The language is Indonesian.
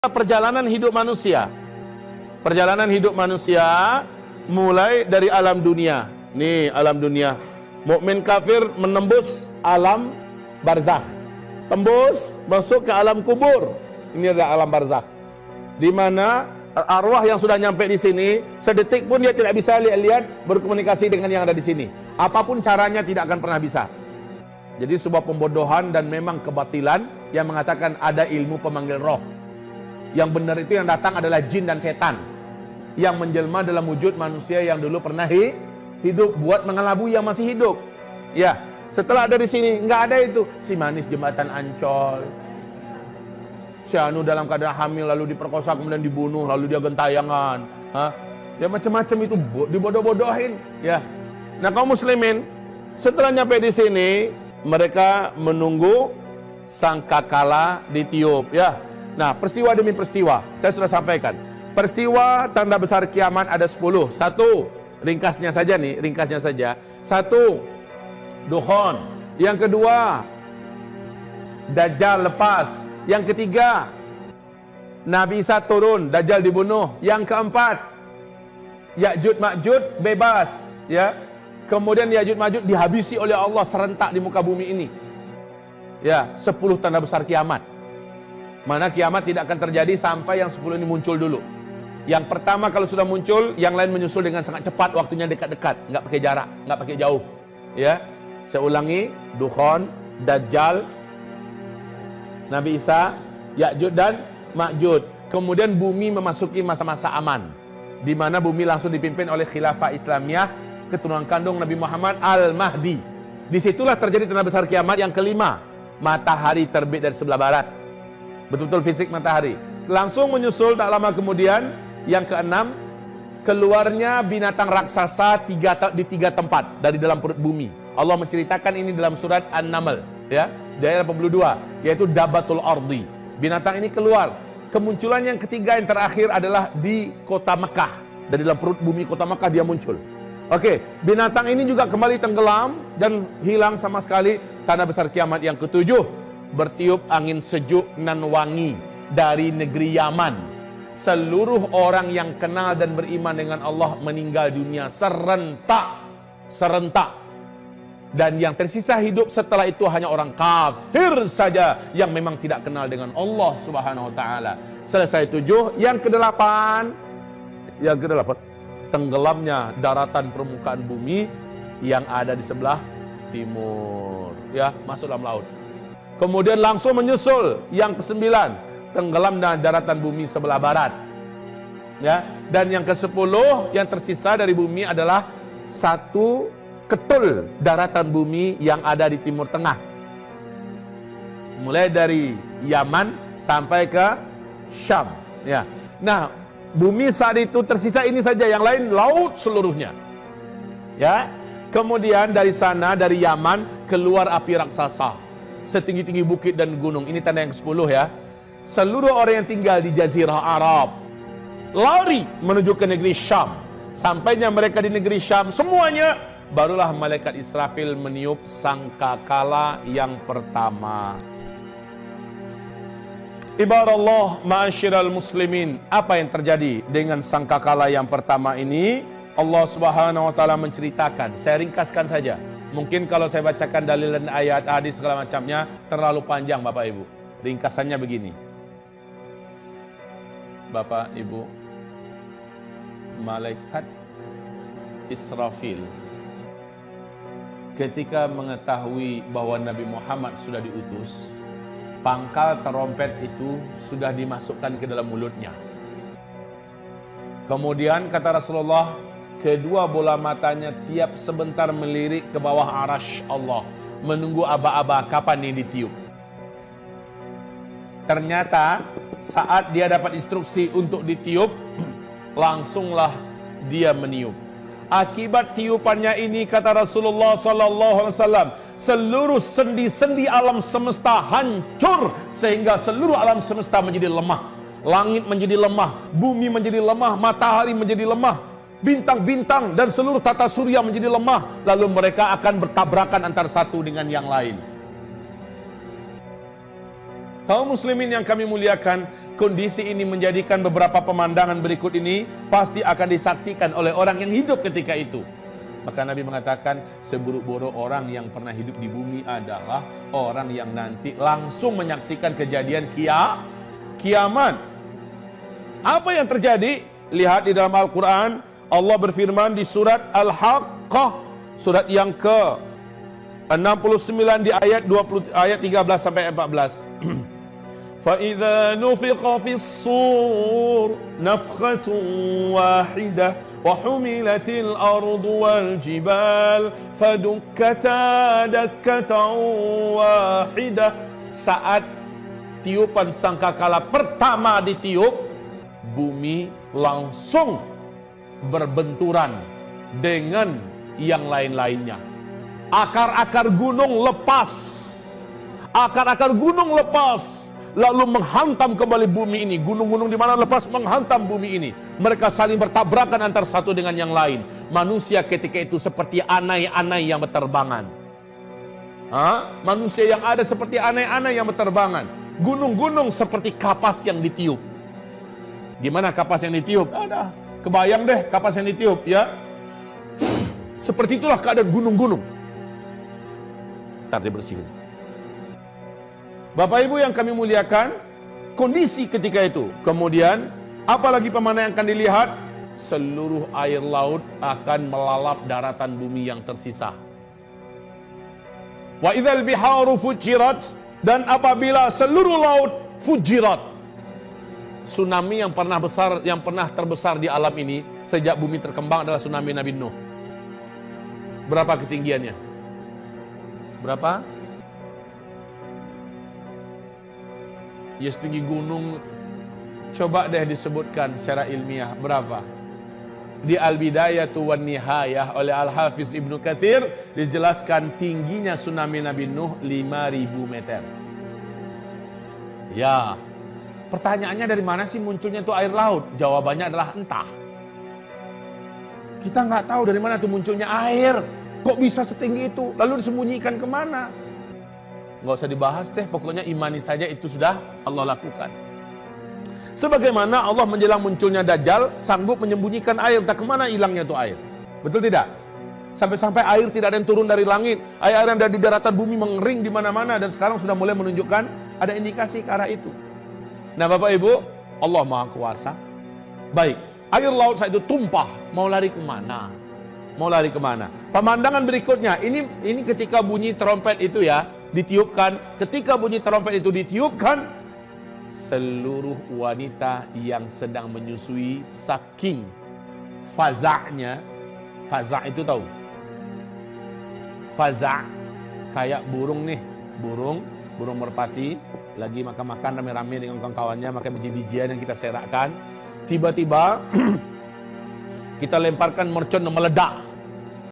Perjalanan hidup manusia. Perjalanan hidup manusia mulai dari alam dunia. Nih alam dunia. Mukmin kafir menembus alam barzakh. Tembus masuk ke alam kubur. Ini adalah alam barzakh. Di mana arwah yang sudah nyampe di sini, sedetik pun dia tidak bisa lihat berkomunikasi dengan yang ada di sini. Apapun caranya tidak akan pernah bisa. Jadi sebuah pembodohan dan memang kebatilan yang mengatakan ada ilmu pemanggil roh. Yang benar itu yang datang adalah jin dan setan yang menjelma dalam wujud manusia yang dulu pernah hidup buat mengelabui yang masih hidup. Ya, setelah ada di sini nggak ada itu. Si manis jembatan Ancol, si anu dalam keadaan hamil lalu diperkosa kemudian dibunuh lalu dia gentayangan. Ya macam-macam itu dibodoh-bodohin. Ya. Nah kaum muslimin setelah nyampe di sini mereka menunggu sangkakala ditiup. Ya. Nah, peristiwa demi peristiwa, saya sudah sampaikan. Peristiwa tanda besar kiamat ada 10. Satu, ringkasnya saja nih, ringkasnya saja. Satu, dukhon. Yang kedua, Dajjal lepas. Yang ketiga, Nabi Isa turun, Dajjal dibunuh. Yang keempat, Ya'jud Ma'jud bebas. Ya. Kemudian Ya'jud Ma'jud dihabisi oleh Allah serentak di muka bumi ini. Ya, 10 tanda besar kiamat. Mana kiamat tidak akan terjadi sampai yang 10 ini muncul dulu. Yang pertama kalau sudah muncul, yang lain menyusul dengan sangat cepat, waktunya dekat-dekat, nggak pakai jarak, nggak pakai jauh. Ya, saya ulangi, Dukhon, Dajjal, Nabi Isa, Ya'jud dan Ma'jud. Kemudian bumi memasuki masa-masa aman, di mana bumi langsung dipimpin oleh Khilafah Islamiyah, keturunan kandung Nabi Muhammad Al-Mahdi. Disitulah terjadi tanda besar kiamat yang kelima, matahari terbit dari sebelah barat. Betul-betul fisik matahari. Langsung menyusul tak lama kemudian yang keenam, keluarnya binatang raksasa di tiga tempat dari dalam perut bumi. Allah menceritakan ini dalam surat An-Naml, ya, di ayat 82, yaitu Dabatul Ardi. Binatang ini keluar. Kemunculan yang ketiga yang terakhir adalah di kota Mekah. Dari dalam perut bumi kota Mekah dia muncul. Oke, binatang ini juga kembali tenggelam dan hilang sama sekali. Tanda besar kiamat yang ketujuh, bertiup angin sejuk nan wangi dari negeri Yaman. Seluruh orang yang kenal dan beriman dengan Allah meninggal dunia serentak. Dan yang tersisa hidup setelah itu hanya orang kafir saja yang memang tidak kenal dengan Allah Subhanahu wa taala. Selesai 7, yang kedelapan, tenggelamnya daratan permukaan bumi yang ada di sebelah timur, ya, masuk dalam laut. Kemudian langsung menyusul yang ke-9, tenggelam daratan bumi sebelah barat. Ya, dan yang ke-10 yang tersisa dari bumi adalah satu ketul daratan bumi yang ada di timur tengah. Mulai dari Yaman sampai ke Syam, ya. Nah, bumi saat itu tersisa ini saja, yang lain laut seluruhnya. Ya. Kemudian dari sana, dari Yaman keluar api raksasa setinggi-tinggi bukit dan gunung. Ini tanda yang ke-10, ya. Seluruh orang yang tinggal di Jazirah Arab lari menuju ke negeri Syam. Sampainya mereka di negeri Syam, semuanya barulah malaikat Israfil meniup sangkakala yang pertama. Ibarat ma'asyiral muslimin, apa yang terjadi dengan sangkakala yang pertama ini? Allah Subhanahu wa taala menceritakan. Saya ringkaskan saja. Mungkin kalau saya bacakan dalil dan ayat, hadis segala macamnya terlalu panjang Bapak Ibu. Ringkasannya begini. Bapak Ibu, malaikat Israfil ketika mengetahui bahwa Nabi Muhammad sudah diutus, pangkal terompet itu sudah dimasukkan ke dalam mulutnya. Kemudian kata Rasulullah, kedua bola matanya tiap sebentar melirik ke bawah arasy Allah, menunggu aba-aba kapan ini ditiup. Ternyata saat dia dapat instruksi untuk ditiup, langsunglah dia meniup. Akibat tiupannya ini, kata Rasulullah SAW, seluruh sendi-sendi alam semesta hancur sehingga seluruh alam semesta menjadi lemah. Langit menjadi lemah, bumi menjadi lemah, matahari menjadi lemah, bintang-bintang dan seluruh tata surya menjadi lemah. Lalu mereka akan bertabrakan antara satu dengan yang lain. Kaum muslimin yang kami muliakan, kondisi ini menjadikan beberapa pemandangan berikut ini pasti akan disaksikan oleh orang yang hidup ketika itu. Maka Nabi mengatakan seburuk-buruk orang yang pernah hidup di bumi adalah orang yang nanti langsung menyaksikan kejadian kiamat. Apa yang terjadi? Lihat di dalam Al-Quran, Allah berfirman di surat Al-Haqqah, surat yang ke-69 di ayat 13 sampai 14. فَإِذَا نُفِخَ فِي الصُّورِ نَفْخَةٌ وَاحِدَةٌ وَحُمِلَتِ الْأَرْضُ وَالْجِبَالُ فَدُكَّتَا دَكَّةً وَاحِدَةً. Saat tiupan sangkakala pertama ditiup, bumi langsung berbenturan dengan yang lain-lainnya. Akar-akar gunung lepas. Akar-akar gunung lepas, lalu menghantam kembali bumi ini. Gunung-gunung di mana lepas menghantam bumi ini. Mereka saling bertabrakan antara satu dengan yang lain. Manusia ketika itu seperti anai-anai yang berterbangan. Manusia yang ada seperti anai-anai yang berterbangan. Gunung-gunung seperti kapas yang ditiup. Gimana kapas yang ditiup? Ada. Kebayang deh kapas yang ditiup, ya. Seperti itulah keadaan gunung-gunung. Ntar dibersihin. Bapak Ibu yang kami muliakan, kondisi ketika itu. Kemudian, apalagi pemandangan yang akan dilihat? Seluruh air laut akan melalap daratan bumi yang tersisa. Wa idzal biharu fujirat, dan apabila seluruh laut fujirat. Tsunami yang pernah terbesar di alam ini sejak bumi terkembang adalah tsunami Nabi Nuh. Berapa ketinggiannya? Berapa? Ya setinggi gunung. Coba deh disebutkan secara ilmiah berapa? Di Al-Bidayatu wan Nihayah oleh Al-Hafiz Ibnu Katsir dijelaskan tingginya tsunami Nabi Nuh 5.000 meter. Ya, pertanyaannya dari mana sih munculnya itu air laut? Jawabannya adalah entah. Kita nggak tahu dari mana tuh munculnya air. Kok bisa setinggi itu? Lalu disembunyikan kemana? Nggak usah dibahas deh, pokoknya imani saja itu sudah Allah lakukan. Sebagaimana Allah menjelang munculnya Dajjal sanggup menyembunyikan air, entah kemana hilangnya itu air. Betul tidak? Sampai-sampai air tidak ada yang turun dari langit, air yang ada di daratan bumi mengering di mana-mana, dan sekarang sudah mulai menunjukkan ada indikasi ke arah itu. Nah Bapak Ibu, Allah Maha Kuasa. Baik, air laut saat itu tumpah, mau lari kemana? Mau lari kemana? Pemandangan berikutnya, ini ketika bunyi trompet itu ya, ditiupkan. Ketika bunyi trompet itu ditiupkan, seluruh wanita yang sedang menyusui saking faza'nya. Faza' itu tahu? Faza' kayak burung nih, burung merpati lagi makan-makan rame-rame dengan kawan-kawannya, makan biji-bijian yang kita serakkan. Tiba-tiba kita lemparkan mercon yang meledak.